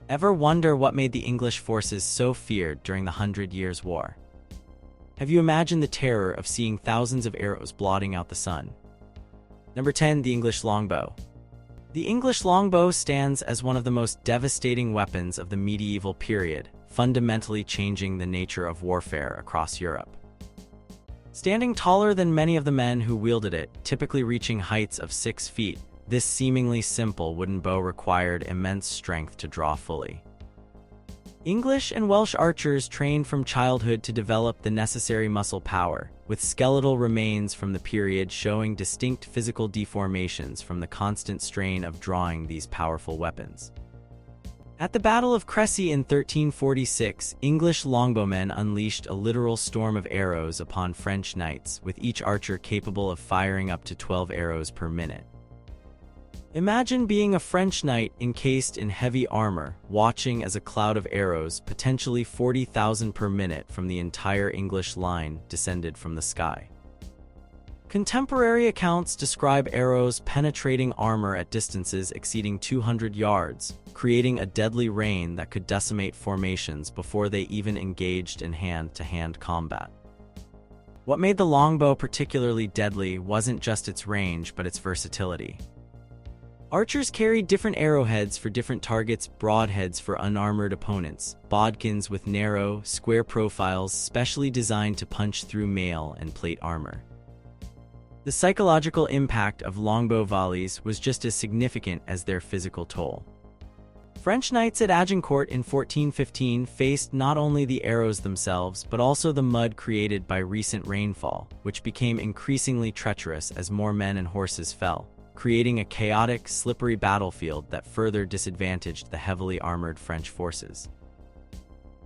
Ever wonder what made the English forces so feared during the 100 Years' War? Have you imagined the terror of seeing thousands of arrows blotting out the sun? Number 10. The English longbow. The English longbow stands as one of the most devastating weapons of the medieval period, fundamentally changing the nature of warfare across Europe. Standing taller than many of the men who wielded it, typically reaching heights of 6 feet, this seemingly simple wooden bow required immense strength to draw fully. English and Welsh archers trained from childhood to develop the necessary muscle power, with skeletal remains from the period showing distinct physical deformations from the constant strain of drawing these powerful weapons. At the Battle of Crécy in 1346, English longbowmen unleashed a literal storm of arrows upon French knights, with each archer capable of firing up to 12 arrows per minute. Imagine being a French knight encased in heavy armor, watching as a cloud of arrows, potentially 40,000 per minute from the entire English line, descended from the sky. Contemporary accounts describe arrows penetrating armor at distances exceeding 200 yards, creating a deadly rain that could decimate formations before they even engaged in hand-to-hand combat. What made the longbow particularly deadly wasn't just its range, but its versatility. Archers carried different arrowheads for different targets, broadheads for unarmored opponents, bodkins with narrow, square profiles specially designed to punch through mail and plate armor. The psychological impact of longbow volleys was just as significant as their physical toll. French knights at Agincourt in 1415 faced not only the arrows themselves, but also the mud created by recent rainfall, which became increasingly treacherous as more men and horses fell, creating a chaotic, slippery battlefield that further disadvantaged the heavily armored French forces.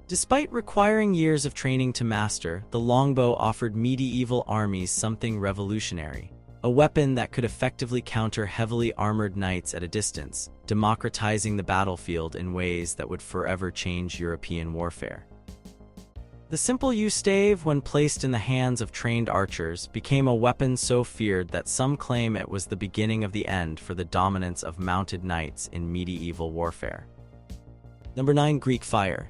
Despite requiring years of training to master, the longbow offered medieval armies something revolutionary, a weapon that could effectively counter heavily armored knights at a distance, democratizing the battlefield in ways that would forever change European warfare. The simple yew stave, when placed in the hands of trained archers, became a weapon so feared that some claim it was the beginning of the end for the dominance of mounted knights in medieval warfare. Number 9. Greek fire.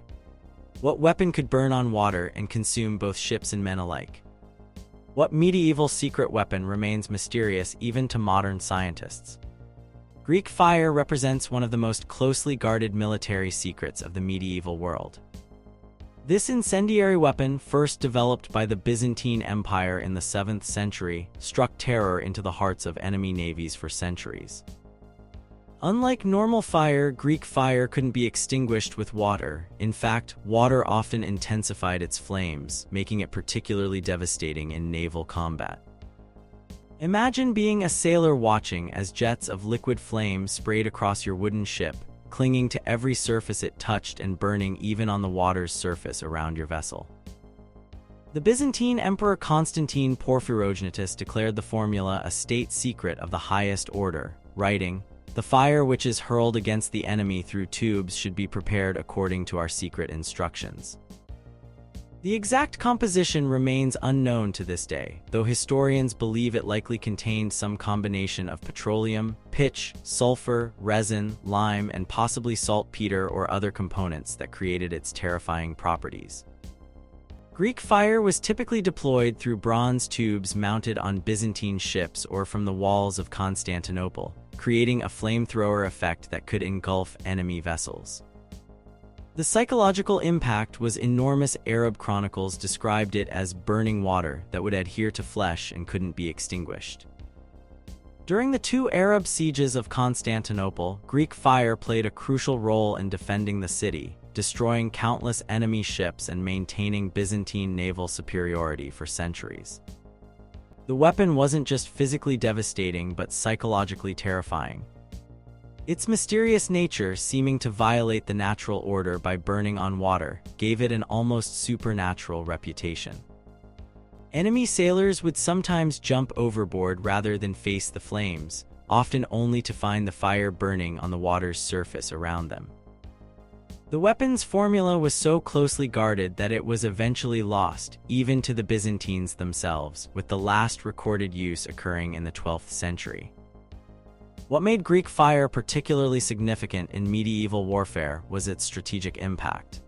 What weapon could burn on water and consume both ships and men alike? What medieval secret weapon remains mysterious even to modern scientists? Greek fire represents one of the most closely guarded military secrets of the medieval world. This incendiary weapon, first developed by the Byzantine Empire in the 7th century, struck terror into the hearts of enemy navies for centuries. Unlike normal fire, Greek fire couldn't be extinguished with water. In fact, water often intensified its flames, making it particularly devastating in naval combat. Imagine being a sailor watching as jets of liquid flame sprayed across your wooden ship, clinging to every surface it touched and burning even on the water's surface around your vessel. The Byzantine Emperor Constantine Porphyrogenitus declared the formula a state secret of the highest order, writing, "The fire which is hurled against the enemy through tubes should be prepared according to our secret instructions." The exact composition remains unknown to this day, though historians believe it likely contained some combination of petroleum, pitch, sulfur, resin, lime, and possibly saltpeter or other components that created its terrifying properties. Greek fire was typically deployed through bronze tubes mounted on Byzantine ships or from the walls of Constantinople, creating a flamethrower effect that could engulf enemy vessels. The psychological impact was enormous. Arab chronicles described it as burning water that would adhere to flesh and couldn't be extinguished. During the 2 Arab sieges of Constantinople, Greek fire played a crucial role in defending the city, destroying countless enemy ships and maintaining Byzantine naval superiority for centuries. The weapon wasn't just physically devastating but psychologically terrifying. Its mysterious nature, seeming to violate the natural order by burning on water, gave it an almost supernatural reputation. Enemy sailors would sometimes jump overboard rather than face the flames, often only to find the fire burning on the water's surface around them. The weapon's formula was so closely guarded that it was eventually lost, even to the Byzantines themselves, with the last recorded use occurring in the 12th century. What made Greek fire particularly significant in medieval warfare was its strategic impact.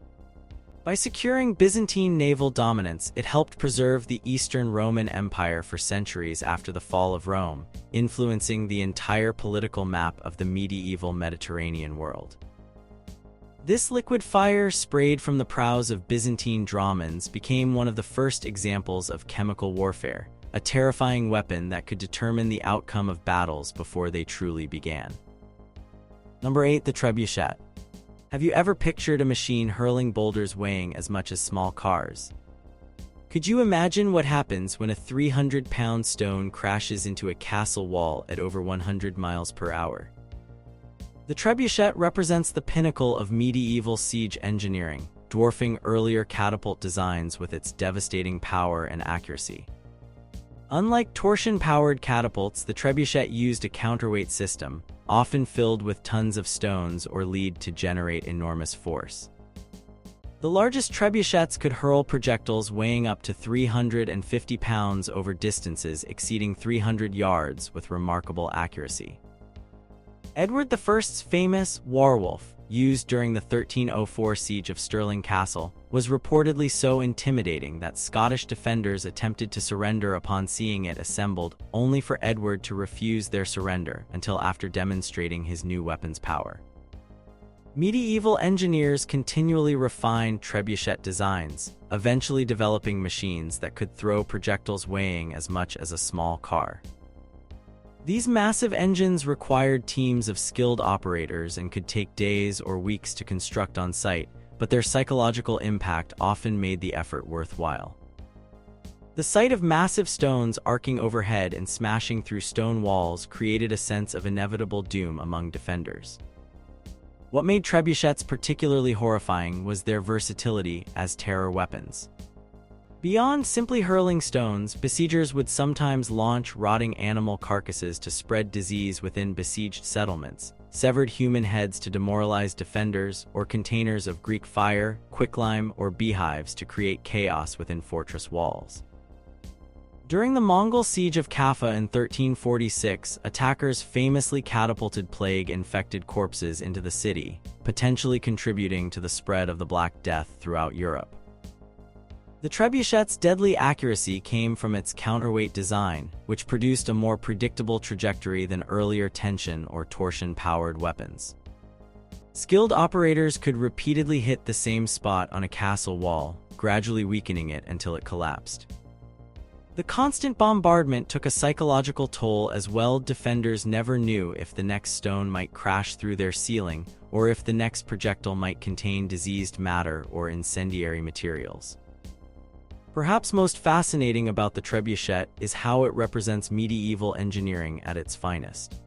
By securing Byzantine naval dominance, it helped preserve the Eastern Roman Empire for centuries after the fall of Rome, influencing the entire political map of the medieval Mediterranean world. This liquid fire sprayed from the prows of Byzantine dromons became one of the first examples of chemical warfare, a terrifying weapon that could determine the outcome of battles before they truly began. Number 8. The trebuchet. Have you ever pictured a machine hurling boulders weighing as much as small cars? Could you imagine what happens when a 300-pound stone crashes into a castle wall at over 100 miles per hour? The trebuchet represents the pinnacle of medieval siege engineering, dwarfing earlier catapult designs with its devastating power and accuracy. Unlike torsion-powered catapults, the trebuchet used a counterweight system, often filled with tons of stones or lead to generate enormous force. The largest trebuchets could hurl projectiles weighing up to 350 pounds over distances exceeding 300 yards with remarkable accuracy. Edward I's famous Warwolf, used during the 1304 siege of Stirling Castle, was reportedly so intimidating that Scottish defenders attempted to surrender upon seeing it assembled, only for Edward to refuse their surrender until after demonstrating his new weapon's power. Medieval engineers continually refined trebuchet designs, eventually developing machines that could throw projectiles weighing as much as a small car. These massive engines required teams of skilled operators and could take days or weeks to construct on site, but their psychological impact often made the effort worthwhile. The sight of massive stones arcing overhead and smashing through stone walls created a sense of inevitable doom among defenders. What made trebuchets particularly horrifying was their versatility as terror weapons. Beyond simply hurling stones, besiegers would sometimes launch rotting animal carcasses to spread disease within besieged settlements, severed human heads to demoralize defenders, or containers of Greek fire, quicklime, or beehives to create chaos within fortress walls. During the Mongol siege of Kaffa in 1346, attackers famously catapulted plague-infected corpses into the city, potentially contributing to the spread of the Black Death throughout Europe. The trebuchet's deadly accuracy came from its counterweight design, which produced a more predictable trajectory than earlier tension or torsion-powered weapons. Skilled operators could repeatedly hit the same spot on a castle wall, gradually weakening it until it collapsed. The constant bombardment took a psychological toll as well. Defenders never knew if the next stone might crash through their ceiling or if the next projectile might contain diseased matter or incendiary materials. Perhaps most fascinating about the trebuchet is how it represents medieval engineering at its finest.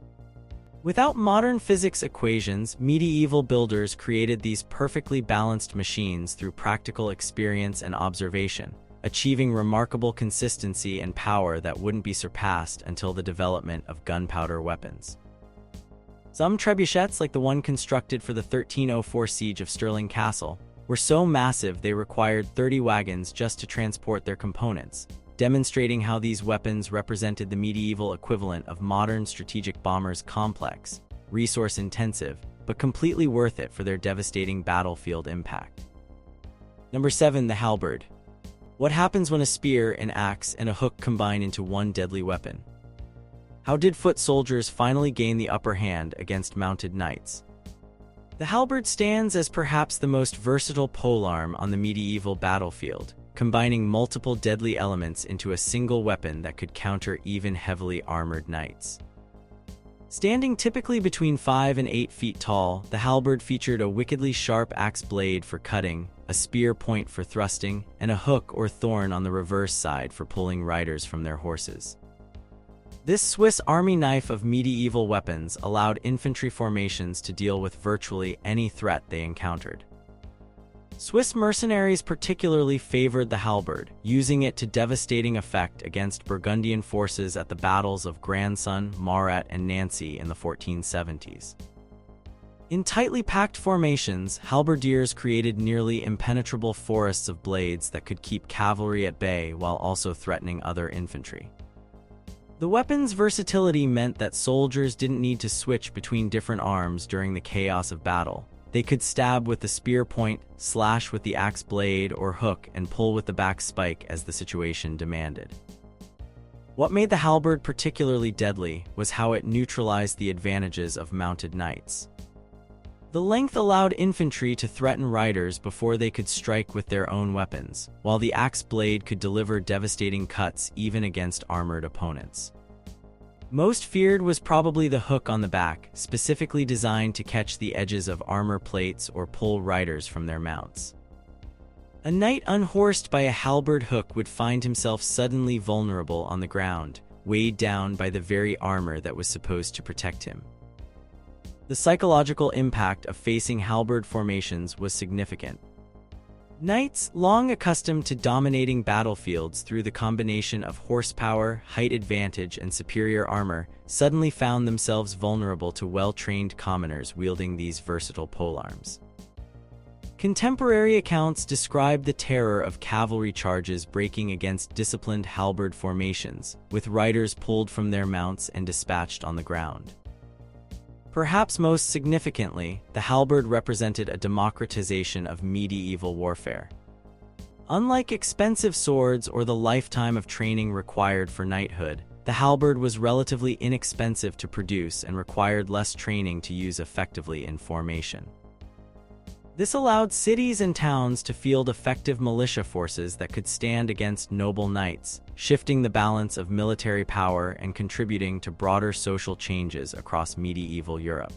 Without modern physics equations, medieval builders created these perfectly balanced machines through practical experience and observation, achieving remarkable consistency and power that wouldn't be surpassed until the development of gunpowder weapons. Some trebuchets, like the one constructed for the 1304 siege of Stirling Castle, were so massive they required 30 wagons just to transport their components, demonstrating how these weapons represented the medieval equivalent of modern strategic bombers: complex, resource-intensive, but completely worth it for their devastating battlefield impact. Number 7. The halberd. What happens when a spear, an axe, and a hook combine into one deadly weapon? How did foot soldiers finally gain the upper hand against mounted knights? The halberd stands as perhaps the most versatile polearm on the medieval battlefield, combining multiple deadly elements into a single weapon that could counter even heavily armored knights. Standing typically between 5 and 8 feet tall, the halberd featured a wickedly sharp axe blade for cutting, a spear point for thrusting, and a hook or thorn on the reverse side for pulling riders from their horses. This Swiss Army knife of medieval weapons allowed infantry formations to deal with virtually any threat they encountered. Swiss mercenaries particularly favored the halberd, using it to devastating effect against Burgundian forces at the battles of Grandson, Marat, and Nancy in the 1470s. In tightly packed formations, halberdiers created nearly impenetrable forests of blades that could keep cavalry at bay while also threatening other infantry. The weapon's versatility meant that soldiers didn't need to switch between different arms during the chaos of battle. They could stab with the spear point, slash with the axe blade or hook, and pull with the back spike as the situation demanded. What made the halberd particularly deadly was how it neutralized the advantages of mounted knights. The length allowed infantry to threaten riders before they could strike with their own weapons, while the axe blade could deliver devastating cuts even against armored opponents. Most feared was probably the hook on the back, specifically designed to catch the edges of armor plates or pull riders from their mounts. A knight unhorsed by a halberd hook would find himself suddenly vulnerable on the ground, weighed down by the very armor that was supposed to protect him. The psychological impact of facing halberd formations was significant. Knights, long accustomed to dominating battlefields through the combination of horsepower, height advantage, and superior armor, suddenly found themselves vulnerable to well-trained commoners wielding these versatile polearms. Contemporary accounts describe the terror of cavalry charges breaking against disciplined halberd formations, with riders pulled from their mounts and dispatched on the ground. Perhaps most significantly, the halberd represented a democratization of medieval warfare. Unlike expensive swords or the lifetime of training required for knighthood, the halberd was relatively inexpensive to produce and required less training to use effectively in formation. This allowed cities and towns to field effective militia forces that could stand against noble knights, shifting the balance of military power and contributing to broader social changes across medieval Europe.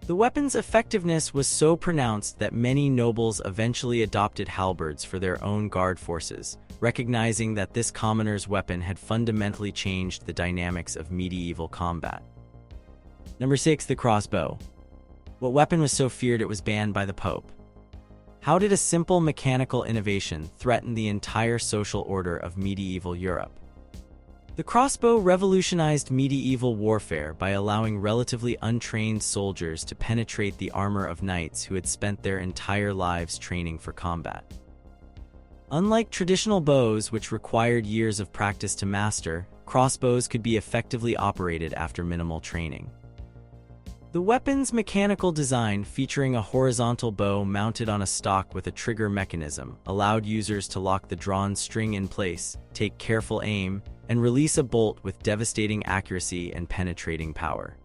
The weapon's effectiveness was so pronounced that many nobles eventually adopted halberds for their own guard forces, recognizing that this commoner's weapon had fundamentally changed the dynamics of medieval combat. Number 6. The crossbow. What weapon was so feared it was banned by the Pope? How did a simple mechanical innovation threaten the entire social order of medieval Europe? The crossbow revolutionized medieval warfare by allowing relatively untrained soldiers to penetrate the armor of knights who had spent their entire lives training for combat. Unlike traditional bows, which required years of practice to master, crossbows could be effectively operated after minimal training. The weapon's mechanical design, featuring a horizontal bow mounted on a stock with a trigger mechanism, allowed users to lock the drawn string in place, take careful aim, and release a bolt with devastating accuracy and penetrating power.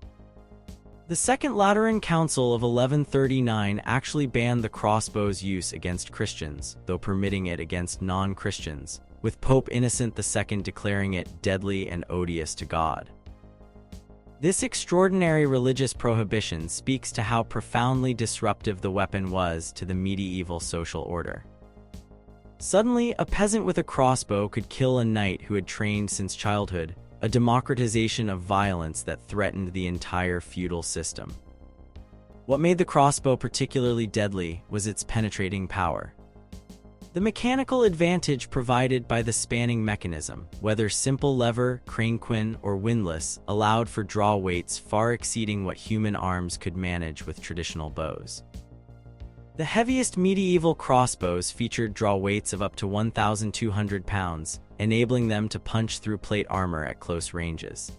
The Second Lateran Council of 1139 actually banned the crossbow's use against Christians, though permitting it against non-Christians, with Pope Innocent II declaring it deadly and odious to God. This extraordinary religious prohibition speaks to how profoundly disruptive the weapon was to the medieval social order. Suddenly, a peasant with a crossbow could kill a knight who had trained since childhood, a democratization of violence that threatened the entire feudal system. What made the crossbow particularly deadly was its penetrating power. The mechanical advantage provided by the spanning mechanism, whether simple lever, cranquin, or windlass, allowed for draw weights far exceeding what human arms could manage with traditional bows. The heaviest medieval crossbows featured draw weights of up to 1,200 pounds, enabling them to punch through plate armor at close ranges.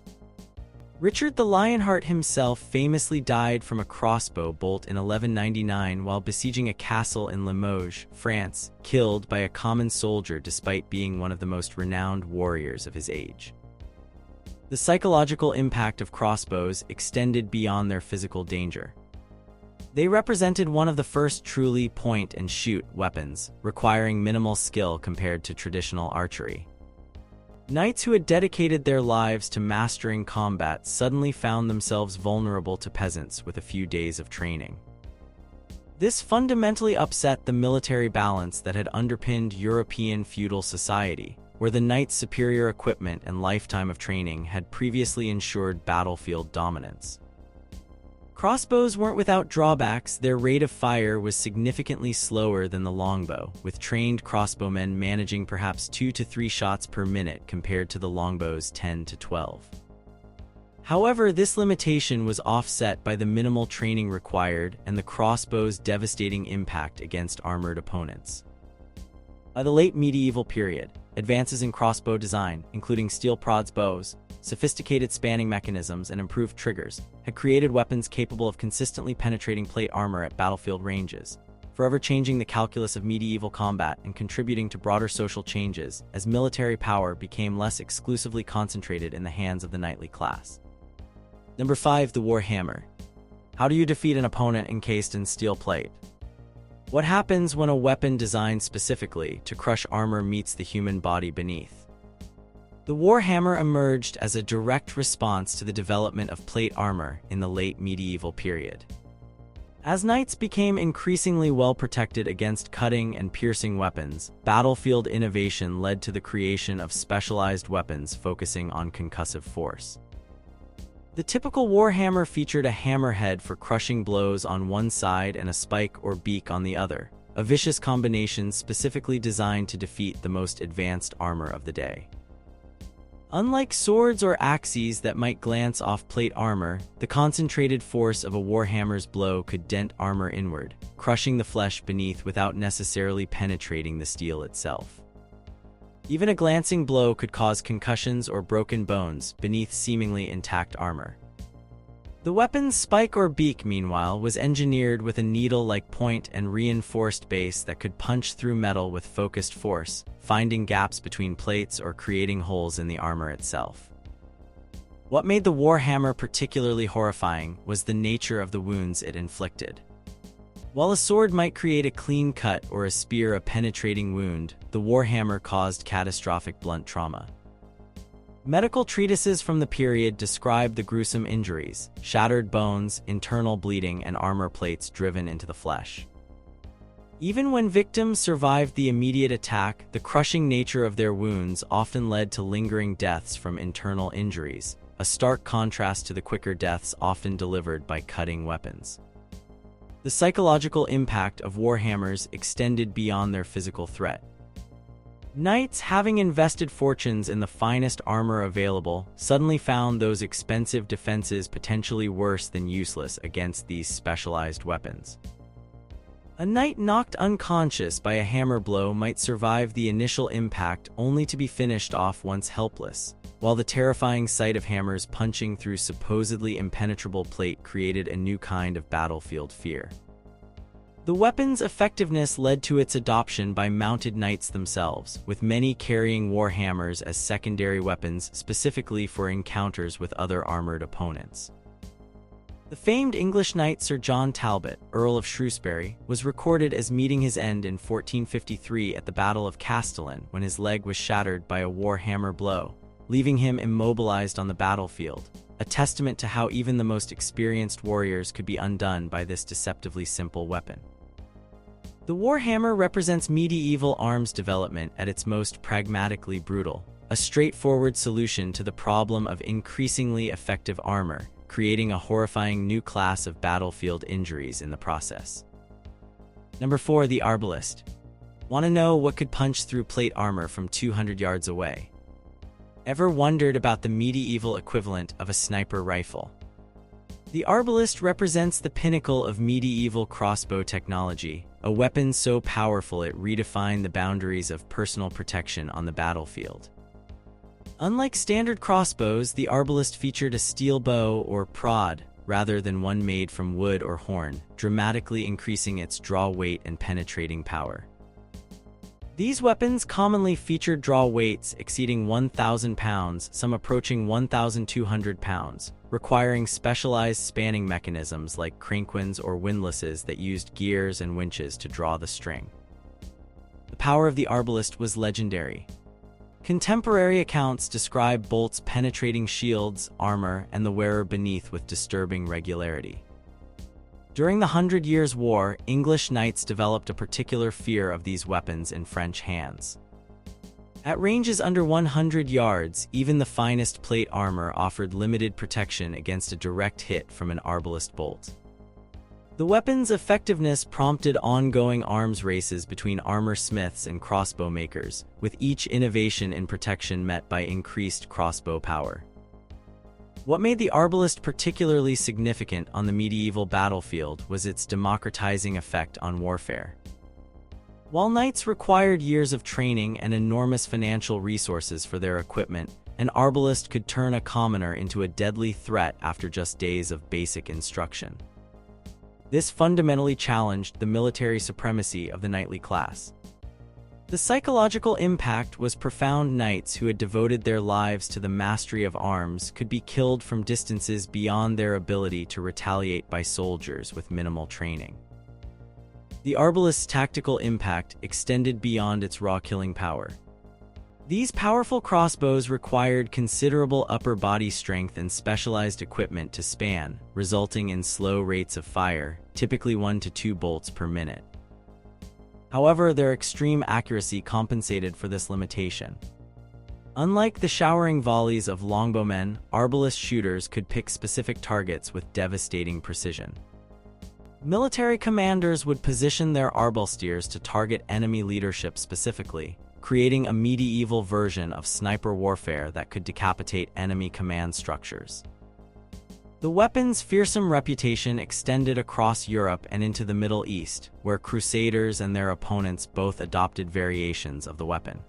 Richard the Lionheart himself famously died from a crossbow bolt in 1199 while besieging a castle in Limoges, France, killed by a common soldier despite being one of the most renowned warriors of his age. The psychological impact of crossbows extended beyond their physical danger. They represented one of the first truly point-and-shoot weapons, requiring minimal skill compared to traditional archery. Knights who had dedicated their lives to mastering combat suddenly found themselves vulnerable to peasants with a few days of training. This fundamentally upset the military balance that had underpinned European feudal society, where the knight's superior equipment and lifetime of training had previously ensured battlefield dominance. Crossbows weren't without drawbacks. Their rate of fire was significantly slower than the longbow, with trained crossbowmen managing perhaps 2 to 3 shots per minute compared to the longbow's 10 to 12. However, this limitation was offset by the minimal training required and the crossbow's devastating impact against armored opponents. By the late medieval period, Advances in crossbow design, including steel prods bows, sophisticated spanning mechanisms, and improved triggers, had created weapons capable of consistently penetrating plate armor at battlefield ranges, forever changing the calculus of medieval combat and contributing to broader social changes as military power became less exclusively concentrated in the hands of the knightly class. Number 5. The warhammer. How do you defeat an opponent encased in steel plate? What happens when a weapon designed specifically to crush armor meets the human body beneath? The warhammer emerged as a direct response to the development of plate armor in the late medieval period. As knights became increasingly well protected against cutting and piercing weapons, battlefield innovation led to the creation of specialized weapons focusing on concussive force. The typical warhammer featured a hammerhead for crushing blows on one side and a spike or beak on the other, a vicious combination specifically designed to defeat the most advanced armor of the day. Unlike swords or axes that might glance off plate armor, the concentrated force of a warhammer's blow could dent armor inward, crushing the flesh beneath without necessarily penetrating the steel itself. Even a glancing blow could cause concussions or broken bones beneath seemingly intact armor. The weapon's spike or beak, meanwhile, was engineered with a needle-like point and reinforced base that could punch through metal with focused force, finding gaps between plates or creating holes in the armor itself. What made the warhammer particularly horrifying was the nature of the wounds it inflicted. While a sword might create a clean cut or a spear a penetrating wound, the warhammer caused catastrophic blunt trauma. Medical treatises from the period describe the gruesome injuries: shattered bones, internal bleeding, and armor plates driven into the flesh. Even when victims survived the immediate attack, the crushing nature of their wounds often led to lingering deaths from internal injuries, a stark contrast to the quicker deaths often delivered by cutting weapons. The psychological impact of warhammers extended beyond their physical threat. Knights, having invested fortunes in the finest armor available, suddenly found those expensive defenses potentially worse than useless against these specialized weapons. A knight knocked unconscious by a hammer blow might survive the initial impact only to be finished off once helpless, while the terrifying sight of hammers punching through supposedly impenetrable plate created a new kind of battlefield fear. The weapon's effectiveness led to its adoption by mounted knights themselves, with many carrying warhammers as secondary weapons specifically for encounters with other armored opponents. The famed English knight Sir John Talbot, Earl of Shrewsbury, was recorded as meeting his end in 1453 at the Battle of Castellan when his leg was shattered by a warhammer blow, leaving him immobilized on the battlefield, a testament to how even the most experienced warriors could be undone by this deceptively simple weapon. The warhammer represents medieval arms development at its most pragmatically brutal, a straightforward solution to the problem of increasingly effective armor, creating a horrifying new class of battlefield injuries in the process. Number 4. The arbalest. Want to know what could punch through plate armor from 200 yards away? Ever wondered about the medieval equivalent of a sniper rifle? The arbalest represents the pinnacle of medieval crossbow technology, a weapon so powerful it redefined the boundaries of personal protection on the battlefield. Unlike standard crossbows, the arbalest featured a steel bow or prod, rather than one made from wood or horn, dramatically increasing its draw weight and penetrating power. These weapons commonly featured draw weights exceeding 1,000 pounds, some approaching 1,200 pounds, requiring specialized spanning mechanisms like cranquins or windlasses that used gears and winches to draw the string. The power of the arbalest was legendary. Contemporary accounts describe bolts penetrating shields, armor, and the wearer beneath with disturbing regularity. During the 100 Years' War, English knights developed a particular fear of these weapons in French hands. At ranges under 100 yards, even the finest plate armor offered limited protection against a direct hit from an arbalest bolt. The weapon's effectiveness prompted ongoing arms races between armor smiths and crossbow makers, with each innovation in protection met by increased crossbow power. What made the arbalest particularly significant on the medieval battlefield was its democratizing effect on warfare. While knights required years of training and enormous financial resources for their equipment, an arbalest could turn a commoner into a deadly threat after just days of basic instruction. This fundamentally challenged the military supremacy of the knightly class. The psychological impact was profound. Knights who had devoted their lives to the mastery of arms could be killed from distances beyond their ability to retaliate by soldiers with minimal training. The arbalest's tactical impact extended beyond its raw killing power. These powerful crossbows required considerable upper body strength and specialized equipment to span, resulting in slow rates of fire, typically 1 to 2 bolts per minute. However, their extreme accuracy compensated for this limitation. Unlike the showering volleys of longbowmen, arbalest shooters could pick specific targets with devastating precision. Military commanders would position their arbalestiers to target enemy leadership specifically, creating a medieval version of sniper warfare that could decapitate enemy command structures. The weapon's fearsome reputation extended across Europe and into the Middle East, where crusaders and their opponents both adopted variations of the weapon.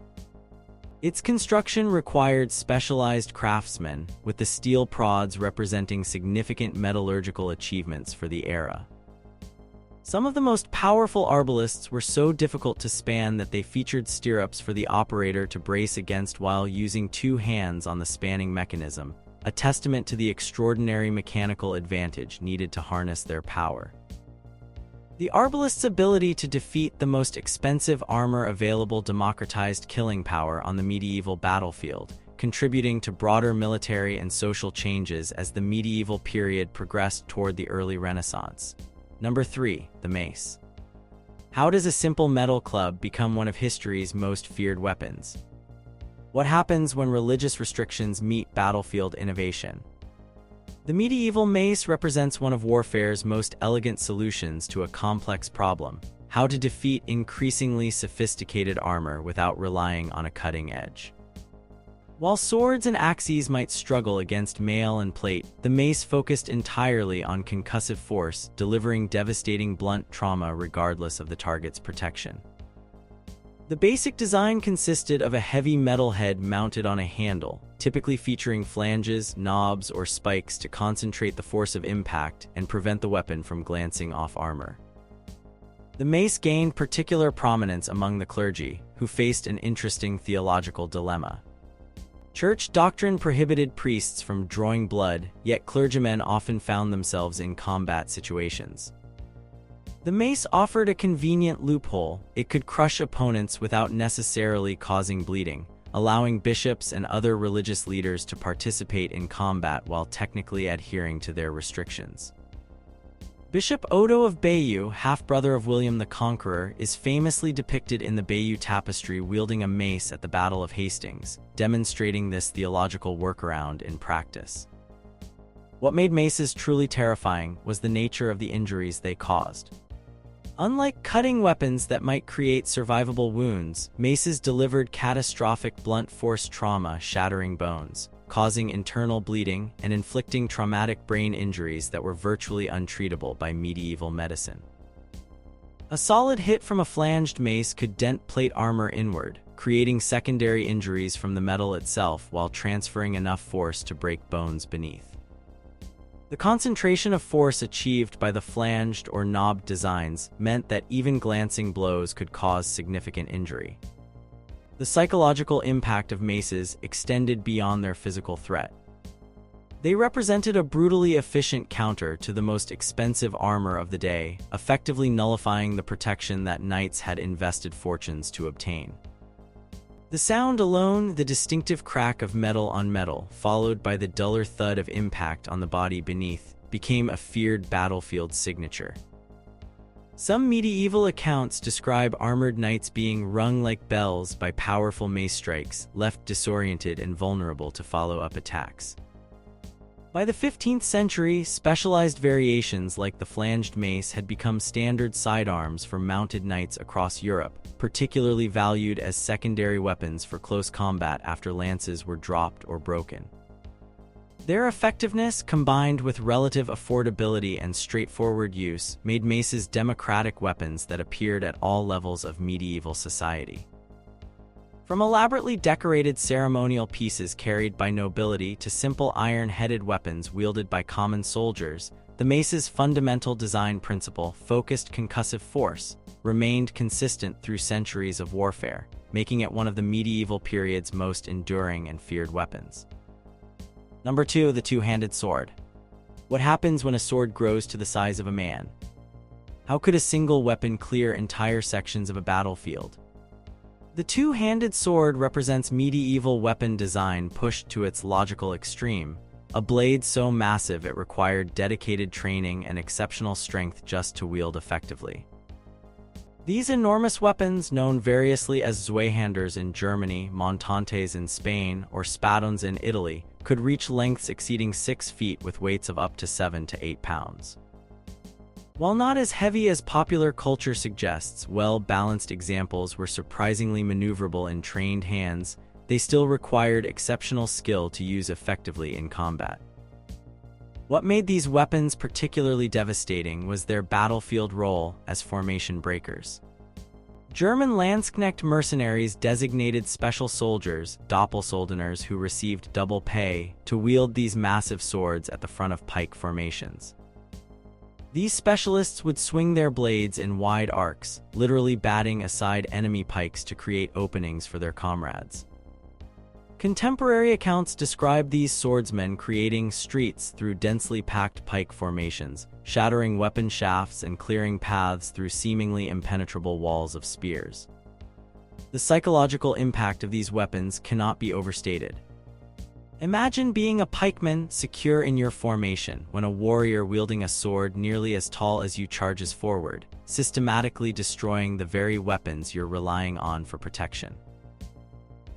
Its construction required specialized craftsmen, with the steel prods representing significant metallurgical achievements for the era. Some of the most powerful arbalests were so difficult to span that they featured stirrups for the operator to brace against while using 2 hands on the spanning mechanism, a testament to the extraordinary mechanical advantage needed to harness their power. The arbalest's ability to defeat the most expensive armor available democratized killing power on the medieval battlefield, contributing to broader military and social changes as the medieval period progressed toward the early Renaissance. Number 3. The mace. How does a simple metal club become one of history's most feared weapons? What happens when religious restrictions meet battlefield innovation? The medieval mace represents one of warfare's most elegant solutions to a complex problem: how to defeat increasingly sophisticated armor without relying on a cutting edge. While swords and axes might struggle against mail and plate, the mace focused entirely on concussive force, delivering devastating blunt trauma regardless of the target's protection. The basic design consisted of a heavy metal head mounted on a handle, typically featuring flanges, knobs, or spikes to concentrate the force of impact and prevent the weapon from glancing off armor. The mace gained particular prominence among the clergy, who faced an interesting theological dilemma. Church doctrine prohibited priests from drawing blood, yet clergymen often found themselves in combat situations. The mace offered a convenient loophole: it could crush opponents without necessarily causing bleeding, allowing bishops and other religious leaders to participate in combat while technically adhering to their restrictions. Bishop Odo of Bayeux, half-brother of William the Conqueror, is famously depicted in the Bayeux Tapestry wielding a mace at the Battle of Hastings, demonstrating this theological workaround in practice. What made maces truly terrifying was the nature of the injuries they caused. Unlike cutting weapons that might create survivable wounds, maces delivered catastrophic blunt force trauma, shattering bones, causing internal bleeding, and inflicting traumatic brain injuries that were virtually untreatable by medieval medicine. A solid hit from a flanged mace could dent plate armor inward, creating secondary injuries from the metal itself while transferring enough force to break bones beneath. The concentration of force achieved by the flanged or knobbed designs meant that even glancing blows could cause significant injury. The psychological impact of maces extended beyond their physical threat. They represented a brutally efficient counter to the most expensive armor of the day, effectively nullifying the protection that knights had invested fortunes to obtain. The sound alone, the distinctive crack of metal on metal, followed by the duller thud of impact on the body beneath, became a feared battlefield signature. Some medieval accounts describe armored knights being rung like bells by powerful mace strikes, left disoriented and vulnerable to follow-up attacks. By the 15th century, specialized variations like the flanged mace had become standard sidearms for mounted knights across Europe, particularly valued as secondary weapons for close combat after lances were dropped or broken. Their effectiveness, combined with relative affordability and straightforward use, made maces democratic weapons that appeared at all levels of medieval society. From elaborately decorated ceremonial pieces carried by nobility to simple iron-headed weapons wielded by common soldiers, the mace's fundamental design principle, focused concussive force, remained consistent through centuries of warfare, making it one of the medieval period's most enduring and feared weapons. Number 2, the two-handed sword. What happens when a sword grows to the size of a man? How could a single weapon clear entire sections of a battlefield? The two-handed sword represents medieval weapon design pushed to its logical extreme, a blade so massive it required dedicated training and exceptional strength just to wield effectively. These enormous weapons, known variously as zweihanders in Germany, montantes in Spain, or spadons in Italy, could reach lengths exceeding 6 feet with weights of up to 7 to 8 pounds. While not as heavy as popular culture suggests, well-balanced examples were surprisingly maneuverable in trained hands, they still required exceptional skill to use effectively in combat. What made these weapons particularly devastating was their battlefield role as formation breakers. German Landsknecht mercenaries designated special soldiers, Doppelsoldners, who received double pay, to wield these massive swords at the front of pike formations. These specialists would swing their blades in wide arcs, literally batting aside enemy pikes to create openings for their comrades. Contemporary accounts describe these swordsmen creating streets through densely packed pike formations, shattering weapon shafts and clearing paths through seemingly impenetrable walls of spears. The psychological impact of these weapons cannot be overstated. Imagine being a pikeman secure in your formation when a warrior wielding a sword nearly as tall as you charges forward, systematically destroying the very weapons you're relying on for protection.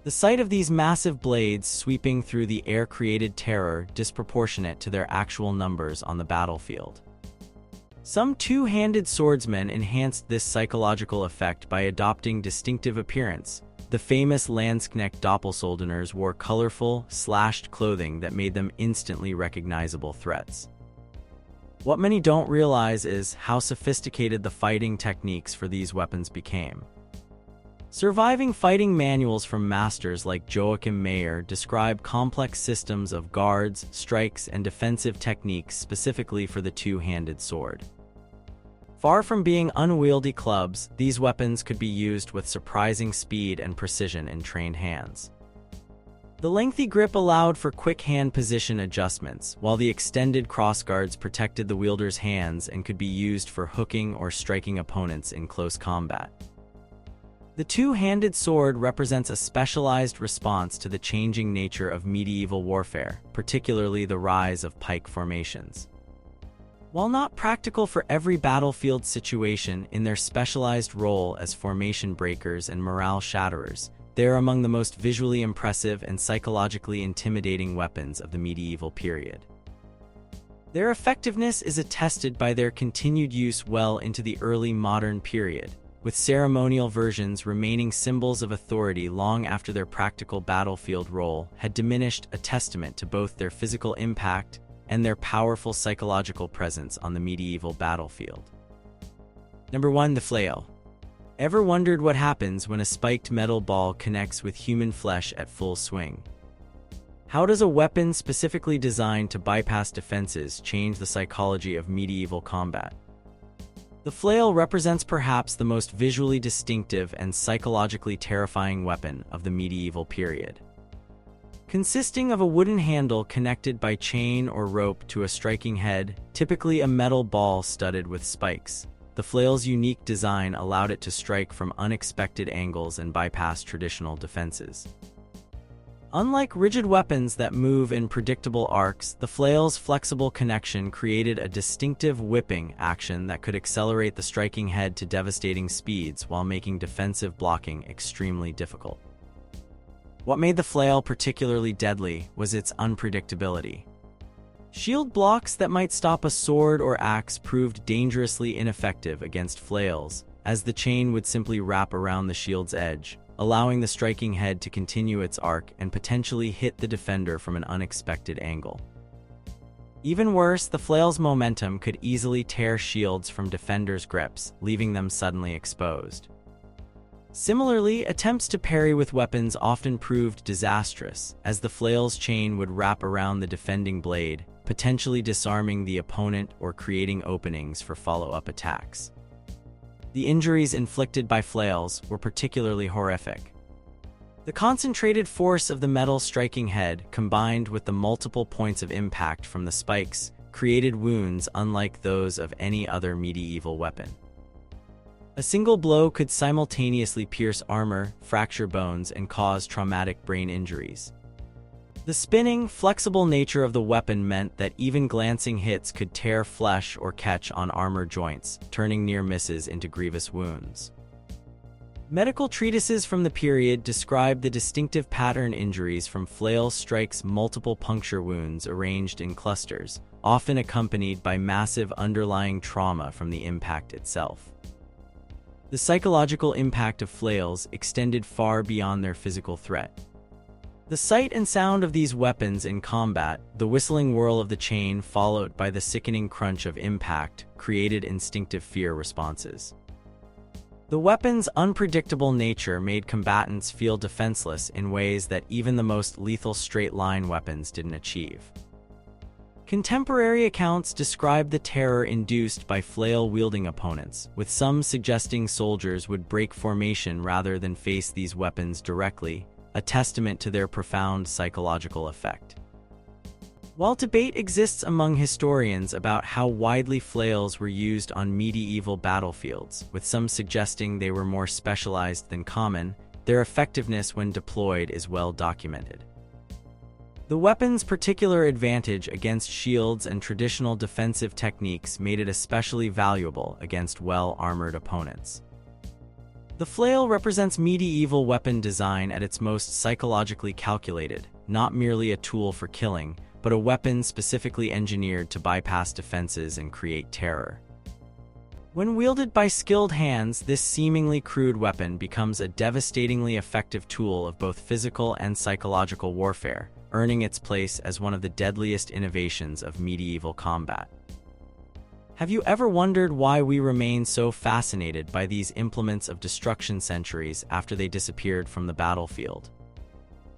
The sight of these massive blades sweeping through the air created terror disproportionate to their actual numbers on the battlefield. Some two-handed swordsmen enhanced this psychological effect by adopting distinctive appearance. The famous Landsknecht Doppelsoldners wore colorful, slashed clothing that made them instantly recognizable threats. What many don't realize is how sophisticated the fighting techniques for these weapons became. Surviving fighting manuals from masters like Joachim Meyer describe complex systems of guards, strikes, and defensive techniques specifically for the two-handed sword. Far from being unwieldy clubs, these weapons could be used with surprising speed and precision in trained hands. The lengthy grip allowed for quick hand position adjustments, while the extended crossguards protected the wielder's hands and could be used for hooking or striking opponents in close combat. The two-handed sword represents a specialized response to the changing nature of medieval warfare, particularly the rise of pike formations. While not practical for every battlefield situation, in their specialized role as formation breakers and morale shatterers, they are among the most visually impressive and psychologically intimidating weapons of the medieval period. Their effectiveness is attested by their continued use well into the early modern period, with ceremonial versions remaining symbols of authority long after their practical battlefield role had diminished, a testament to both their physical impact and their powerful psychological presence on the medieval battlefield. Number 1. The flail. Ever wondered what happens when a spiked metal ball connects with human flesh at full swing? How does a weapon specifically designed to bypass defenses change the psychology of medieval combat? The flail represents perhaps the most visually distinctive and psychologically terrifying weapon of the medieval period. Consisting of a wooden handle connected by chain or rope to a striking head, typically a metal ball studded with spikes, the flail's unique design allowed it to strike from unexpected angles and bypass traditional defenses. Unlike rigid weapons that move in predictable arcs, the flail's flexible connection created a distinctive whipping action that could accelerate the striking head to devastating speeds while making defensive blocking extremely difficult. What made the flail particularly deadly was its unpredictability. Shield blocks that might stop a sword or axe proved dangerously ineffective against flails, as the chain would simply wrap around the shield's edge, allowing the striking head to continue its arc and potentially hit the defender from an unexpected angle. Even worse, the flail's momentum could easily tear shields from defenders' grips, leaving them suddenly exposed. Similarly, attempts to parry with weapons often proved disastrous, as the flail's chain would wrap around the defending blade, potentially disarming the opponent or creating openings for follow-up attacks. The injuries inflicted by flails were particularly horrific. The concentrated force of the metal striking head, combined with the multiple points of impact from the spikes, created wounds unlike those of any other medieval weapon. A single blow could simultaneously pierce armor, fracture bones, and cause traumatic brain injuries. The spinning, flexible nature of the weapon meant that even glancing hits could tear flesh or catch on armor joints, turning near misses into grievous wounds. Medical treatises from the period describe the distinctive pattern injuries from flail strikes, multiple puncture wounds arranged in clusters, often accompanied by massive underlying trauma from the impact itself. The psychological impact of flails extended far beyond their physical threat. The sight and sound of these weapons in combat, the whistling whirl of the chain followed by the sickening crunch of impact, created instinctive fear responses. The weapon's unpredictable nature made combatants feel defenseless in ways that even the most lethal straight-line weapons didn't achieve. Contemporary accounts describe the terror induced by flail-wielding opponents, with some suggesting soldiers would break formation rather than face these weapons directly, a testament to their profound psychological effect. While debate exists among historians about how widely flails were used on medieval battlefields, with some suggesting they were more specialized than common, their effectiveness when deployed is well documented. The weapon's particular advantage against shields and traditional defensive techniques made it especially valuable against well-armored opponents. The flail represents medieval weapon design at its most psychologically calculated, not merely a tool for killing, but a weapon specifically engineered to bypass defenses and create terror. When wielded by skilled hands, this seemingly crude weapon becomes a devastatingly effective tool of both physical and psychological warfare, earning its place as one of the deadliest innovations of medieval combat. Have you ever wondered why we remain so fascinated by these implements of destruction centuries after they disappeared from the battlefield?